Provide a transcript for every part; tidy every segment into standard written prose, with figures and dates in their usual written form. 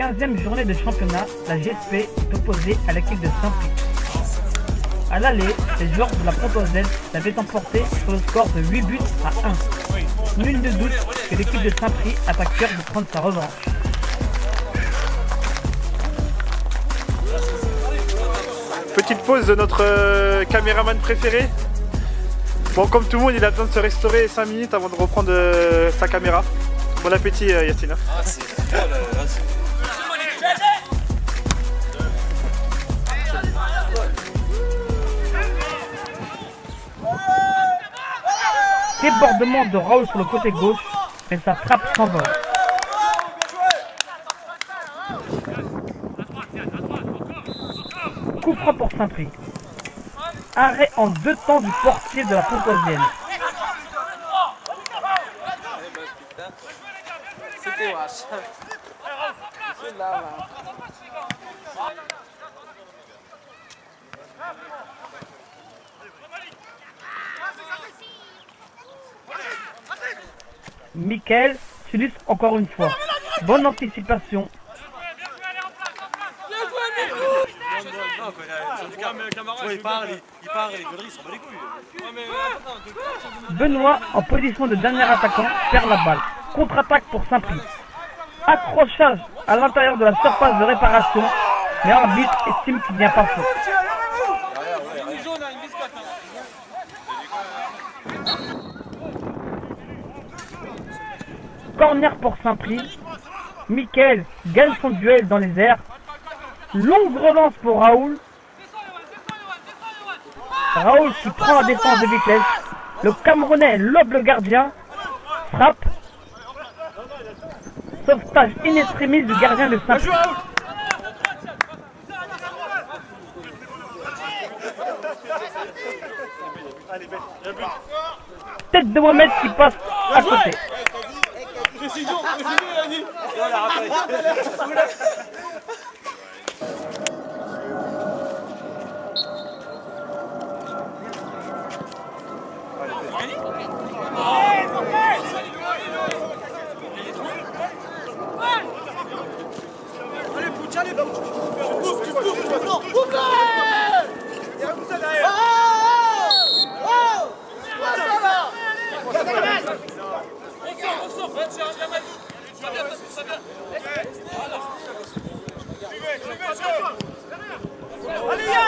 15e journée de championnat, la GSP est opposée à l'équipe de Saint-Prix. À l'aller, les joueurs de la Pontoise l'avaient emporté sur le score de 8 buts à 1. Nul ne doute que l'équipe de Saint-Prix a à cœur de prendre sa revanche. Petite pause de notre caméraman préféré. Bon, comme tout le monde, il a besoin de se restaurer 5 minutes avant de reprendre sa caméra. Bon appétit, Yacine. Ah, c'est trop là. Débordement de Raoul sur le côté gauche, mais sa frappe s'envole. Coup franc pour Saint-Prix. Arrêt en 2 temps du portier de la Pontoisienne. C'était vache. C'est là, Mickaël s'illustre encore une fois. Bonne anticipation. Benoît, en position de dernier attaquant, perd la balle. Contre-attaque pour Saint-Prix. Accrochage à l'intérieur de la surface de réparation, mais l'arbitre estime qu'il n'y a pas faute. Corner pour Saint-Prix. Mickaël gagne son duel dans les airs. Longue relance pour Raoul. Raoul qui prend la défense de vitesse. Le Camerounais lobe le gardien. Frappe. Sauvetage in extremis du gardien de Saint-Prix. Tête de Mohamed qui passe à côté.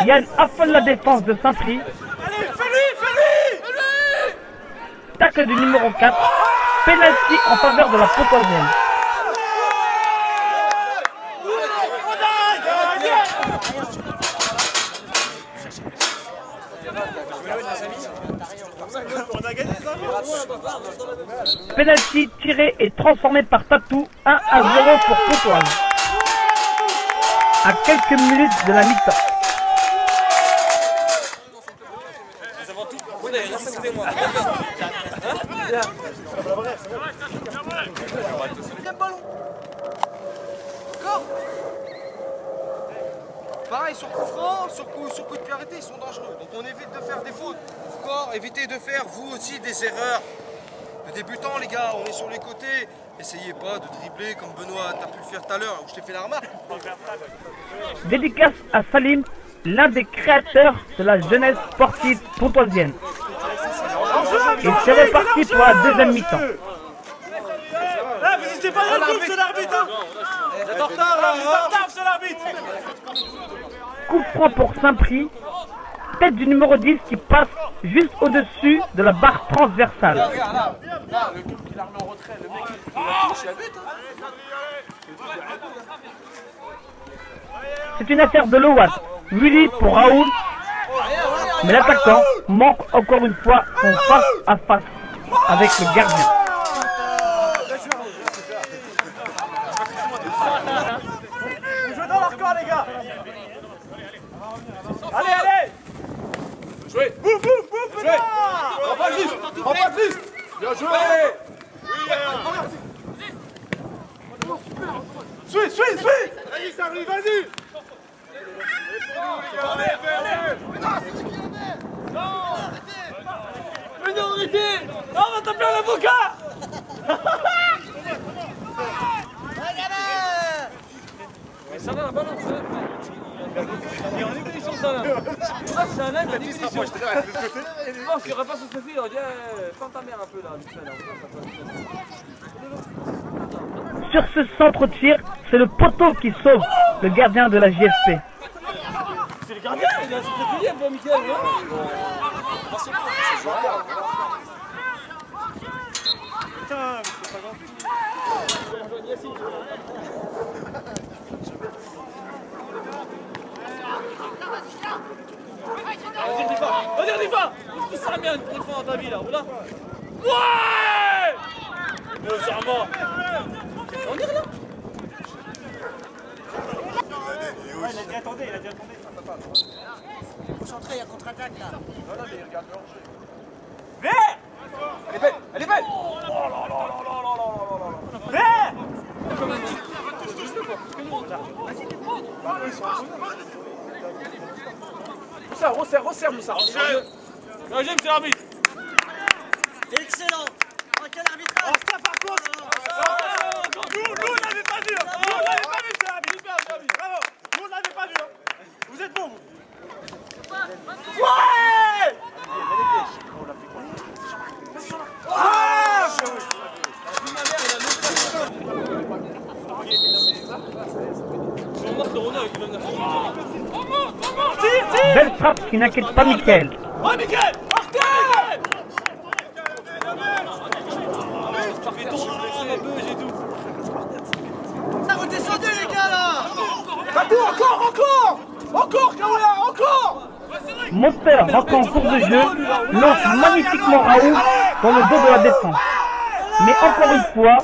Yann affole la défense de Saint-Prix. Tacle du numéro 4. Penalty en faveur de la Pontoisienne. Penalty tiré et transformé par Tatou. 1-0 pour Pontoise. À quelques minutes de la mi-temps. Pareil, sur coup franc, sur coup de pied arrêté, ils sont dangereux. Donc on évite de faire des fautes. Encore, évitez de faire, vous aussi, des erreurs. De débutants, les gars, on est sur les côtés. Essayez pas de dribbler comme Benoît, t'as pu le faire tout à l'heure, où je t'ai fait la remarque. Dédicace à Salim, l'un des créateurs de la jeunesse sportive pontoisienne. Et c'est reparti pour la deuxième mi-temps. Là, vous n'hésitez pas à le coup, c'est l'arbitre. Vous êtes en retard, là. Vous êtes en retard, c'est l'arbitre. Coup franc pour Saint-Prix. Tête du numéro 10 qui passe juste au-dessus de la barre transversale. Regarde, là, le groupe qui l'a remis en retrait, le mec, il a touché la but. C'est une affaire de l'OAS. Willy pour Raoul. Mais l'attaquant manque encore une fois son face à face avec le gardien. Vous jouez dans leur camp, les gars. Allez, allez. Jouez. Bouf, bouf, bouf, Jouez. Prends pas le risque. Prends pas le risque. Bien joué. Suis. Vas-y, ça arrive, vas-y. Mais non, arrêtez. Non, on va taper un avocat. la balance. Et on est venu sur ça là. Ah, c'est un âne, la définition. Je pense qu'il n'y aurait pas sur ce fil, on dit ferme ta mère un peu là. Sur ce centre-tir, c'est le poteau qui sauve le gardien de la JSP. C'est le gardien, il a sauté hier pour Mickaël. Putain, mais c'est pas grave. Vas-y, on y va. On se ramène pour une fois dans ta vie là, voilà. Ouais. Charmant. On y est là. Ouais, il a dit attendez, Concentré, il y a contre-attaque là. Non, mais il regarde le hors-jeu. Vert. Elle est belle, elle est belle. Oh là là là là là là là. Vert. Comme un petit. Moussa, resserre Moussa. J'aime, c'est l'arbitre. Excellent. Oh, quel arbitrage. Ça par contre. Nous, on l'avait pas vu. Nous, on l'avait pas vu, c'est l'arbitre. Bravo. Nous, on l'avait pas vu. Vous êtes bons, vous. Ouais. Belle frappe qui n'inquiète pas Mickaël. Oh Mickaël, Marquez. Ça fait tourner un peu, j'ai tout. Ça vous descendez les gars là. Encore, Kaoula, encore. Monster, rentré en cours de jeu, lance magnifiquement Raoul dans le dos de la défense. Mais encore une fois,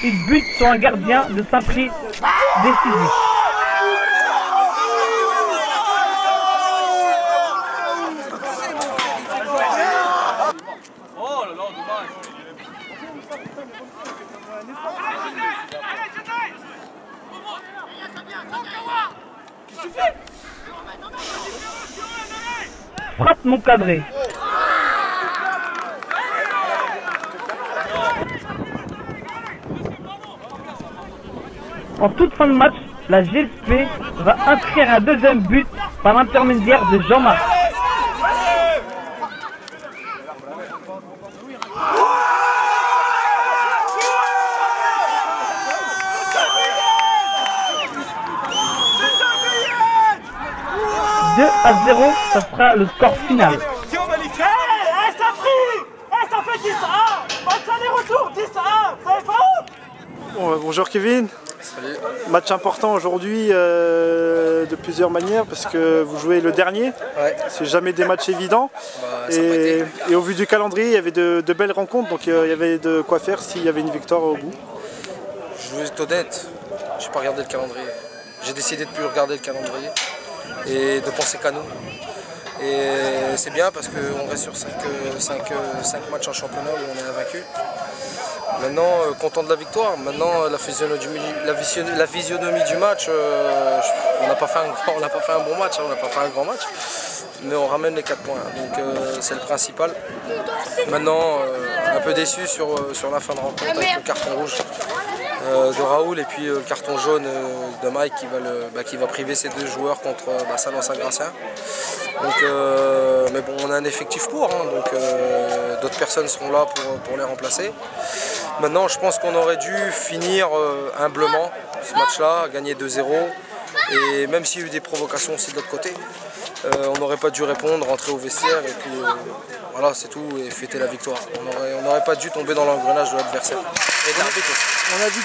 il bute sur un gardien de Saint-Prix décisif. Oh là là, dommage. Qu'est-ce que tu fais? Frappe non cadrée. En toute fin de match, la GSP va inscrire un deuxième but par l'intermédiaire de Jean-Marc. « 2-0, ça sera le score final. Ça fait 10-1. Match aller-retour, 10-1. Ça fait pas honte. Bonjour Kevin. Salut. Match important aujourd'hui de plusieurs manières parce que vous jouez le dernier. Ouais. C'est jamais des matchs évidents. Bah, ça a pas été. Et au vu du calendrier, il y avait de belles rencontres, donc il y avait de quoi faire s'il y avait une victoire au bout. Je vais être honnête, j'ai pas regardé le calendrier. J'ai décidé de plus regarder le calendrier et de penser qu'à nous. Et c'est bien parce qu'on reste sur 5 matchs en championnat où on est invaincu. Maintenant, content de la victoire. Maintenant, la physionomie du match, on n'a pas fait un bon match, on n'a pas fait un grand match. Mais on ramène les 4 points, donc c'est le principal. Maintenant, un peu déçu sur la fin de rencontre avec le carton rouge de Raoul et puis le carton jaune de Mike qui va priver ces deux joueurs contre Salon-Saint-Gratien. Donc, mais bon, on a un effectif pour, hein, donc d'autres personnes seront là pour les remplacer. Maintenant, je pense qu'on aurait dû finir humblement ce match-là, gagner 2-0. Et même s'il y a eu des provocations aussi de l'autre côté, on n'aurait pas dû répondre, rentrer au vestiaire et puis voilà, c'est tout, et fêter la victoire. On n'aurait pas dû tomber dans l'engrenage de l'adversaire. Et de l'arbitre aussi. On a vu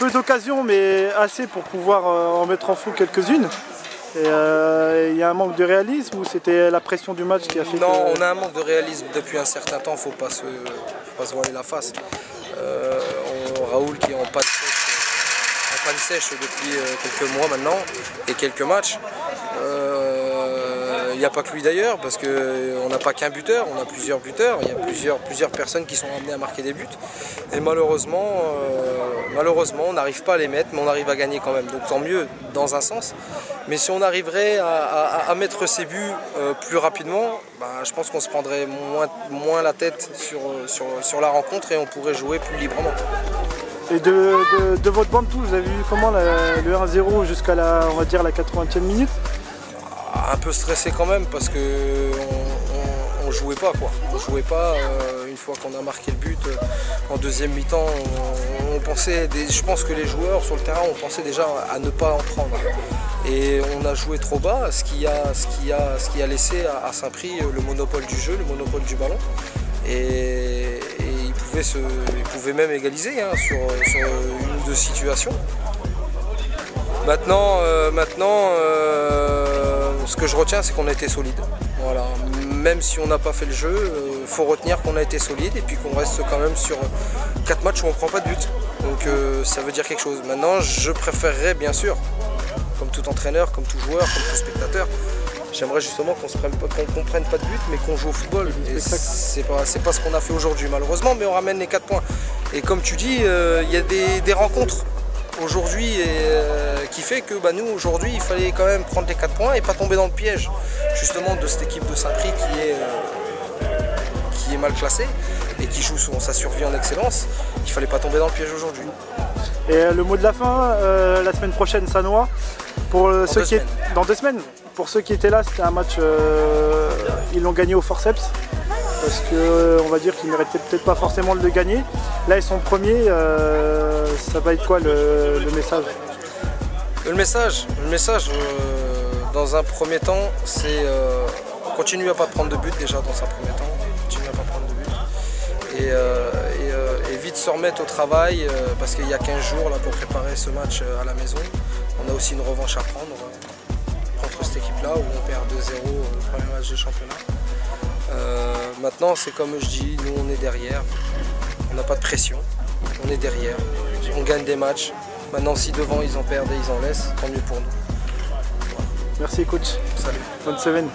peu d'occasions, mais assez pour pouvoir en mettre en fou quelques-unes. Il y a un manque de réalisme ou c'était la pression du match qui a fait Non, on a un manque de réalisme depuis un certain temps, il ne faut pas se voiler la face. Raoul qui est en panne sèche depuis quelques mois maintenant et quelques matchs. Il n'y a pas que lui d'ailleurs, parce qu'on n'a pas qu'un buteur, on a plusieurs buteurs, il y a plusieurs personnes qui sont amenées à marquer des buts. Et malheureusement, on n'arrive pas à les mettre, mais on arrive à gagner quand même. Donc tant mieux dans un sens. Mais si on arriverait à mettre ces buts plus rapidement, je pense qu'on se prendrait moins la tête sur la rencontre et on pourrait jouer plus librement. Et de votre bande tous, vous avez vu comment le 1-0 jusqu'à la, on va dire, la 80e minute? Un peu stressé quand même parce que on jouait pas quoi. On jouait pas. Une fois qu'on a marqué le but en deuxième mi-temps, on pensait, je pense que les joueurs sur le terrain on pensait déjà à ne pas en prendre. Et on a joué trop bas, ce qui a laissé à Saint-Prix le monopole du jeu, le monopole du ballon. Et ils pouvaient même égaliser hein, sur une ou deux situations. Maintenant, ce que je retiens, c'est qu'on a été solide. Voilà. Même si on n'a pas fait le jeu, il faut retenir qu'on a été solide et puis qu'on reste quand même sur 4 matchs où on ne prend pas de but. Donc ça veut dire quelque chose. Maintenant, je préférerais bien sûr, comme tout entraîneur, comme tout joueur, comme tout spectateur, j'aimerais justement qu'on ne prenne pas de but, mais qu'on joue au football. Et c'est pas ce qu'on a fait aujourd'hui malheureusement, mais on ramène les 4 points. Et comme tu dis, il y a des rencontres aujourd'hui qui fait que nous aujourd'hui il fallait quand même prendre les 4 points et pas tomber dans le piège justement de cette équipe de Saint-Prix qui est mal classée et qui joue sa survie en excellence. Il fallait pas tomber dans le piège aujourd'hui. Et le mot de la fin, la semaine prochaine Sannois, pour ceux qui dans 2 semaines. Pour ceux qui étaient là, c'était un match, ils l'ont gagné au forceps. Parce qu'on va dire qu'ils ne méritaient peut-être pas forcément de le gagner. Là ils sont premiers, ça va être quoi le message? Le message dans un premier temps, c'est continuer à pas prendre de but déjà dans un premier temps, continuer à pas prendre de but et vite se remettre au travail parce qu'il y a 15 jours là, pour préparer ce match à la maison. On a aussi une revanche à prendre contre cette équipe-là où on perd 2-0 au premier match de championnat. Maintenant, c'est comme je dis, nous on est derrière, on n'a pas de pression, on est derrière, on gagne des matchs. Maintenant, si devant ils en perdent et ils en laissent, tant mieux pour nous. Voilà. Merci coach. Salut. Bonne semaine.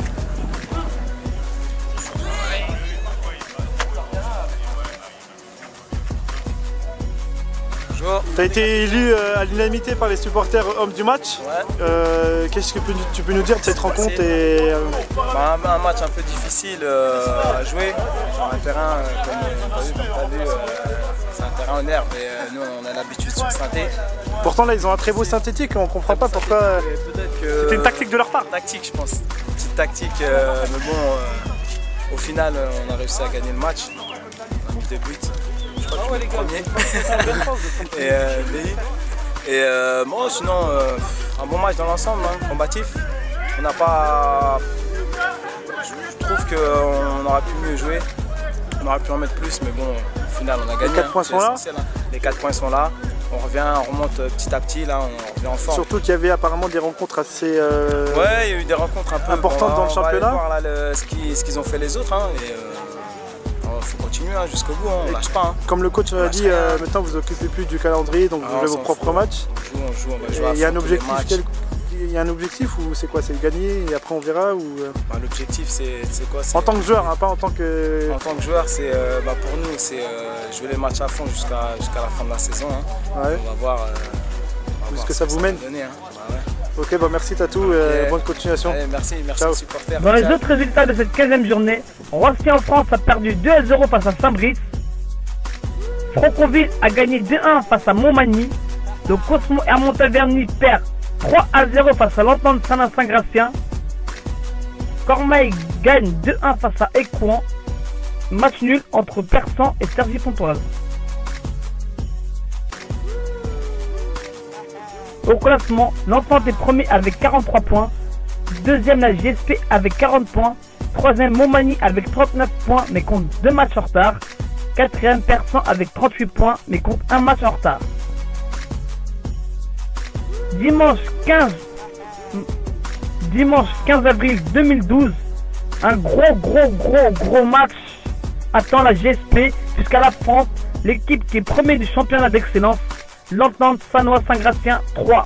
Tu as été élu à l'unanimité par les supporters hommes du match. Ouais. Qu'est-ce que tu peux nous dire de cette rencontre et, un match un peu difficile à jouer sur un terrain, comme tu as vu, c'est un terrain en herbe et nous on a l'habitude sur synthé. Pourtant là ils ont un très beau synthétique, on ne comprend pas pourquoi. C'était une tactique de leur part. Tactique je pense, une petite tactique, mais bon, au final on a réussi à gagner le match, on a mis 2 buts. Premier. Bon, sinon, un bon match dans l'ensemble, hein, combatif. On n'a pas. Je trouve qu'on aurait pu mieux jouer, on aurait pu en mettre plus, mais bon, au final, on a gagné. Les 4 points sont là. Les 4 points sont là. On revient, on remonte petit à petit, là, on revient en forme. Surtout qu'il y avait apparemment des rencontres assez. Ouais, il y a eu des rencontres un peu importantes dans le championnat. On va aller voir là, ce qu'ils ont fait les autres. Hein, faut continuer hein, jusqu'au bout, hein, on lâche pas. Hein. Comme le coach l'a dit, maintenant vous occupez plus du calendrier, donc vous jouez vos propres matchs. On joue, on va jouer. Il y a un objectif ou c'est quoi? C'est le gagner et après on verra ou... L'objectif c'est quoi? En tant que joueur, hein, pas en tant que... En tant que joueur, c'est pour nous, c'est jouer les matchs à fond jusqu'à la fin de la saison. Hein. Ouais. On va voir où est-ce que ça vous mène. Donner, hein. Ok, merci Tatou, bonne continuation. Allez, merci supporters. Dans les autres résultats de cette 15e journée, Roissy en France a perdu 2-0 face à Saint-Brice. Franconville a gagné 2-1 face à Montmagny. Le Cosmo Hermont-Taverny perd 3-0 face à l'Entente Saint-Gratien. Cormeil gagne 2-1 face à Écouen. Match nul entre Persan et Cergy-Pontoise. Au classement, l'Entente est premier avec 43 points. Deuxième la GSP avec 40 points. Troisième Montmagny avec 39 points mais compte 2 matchs en retard. Quatrième Persan avec 38 points mais compte 1 match en retard. Dimanche 15 avril 2012, un gros match attend la GSP jusqu'à la France. L'équipe qui est premier du championnat d'excellence, l'Entente Sannois Saint-Gratien 3.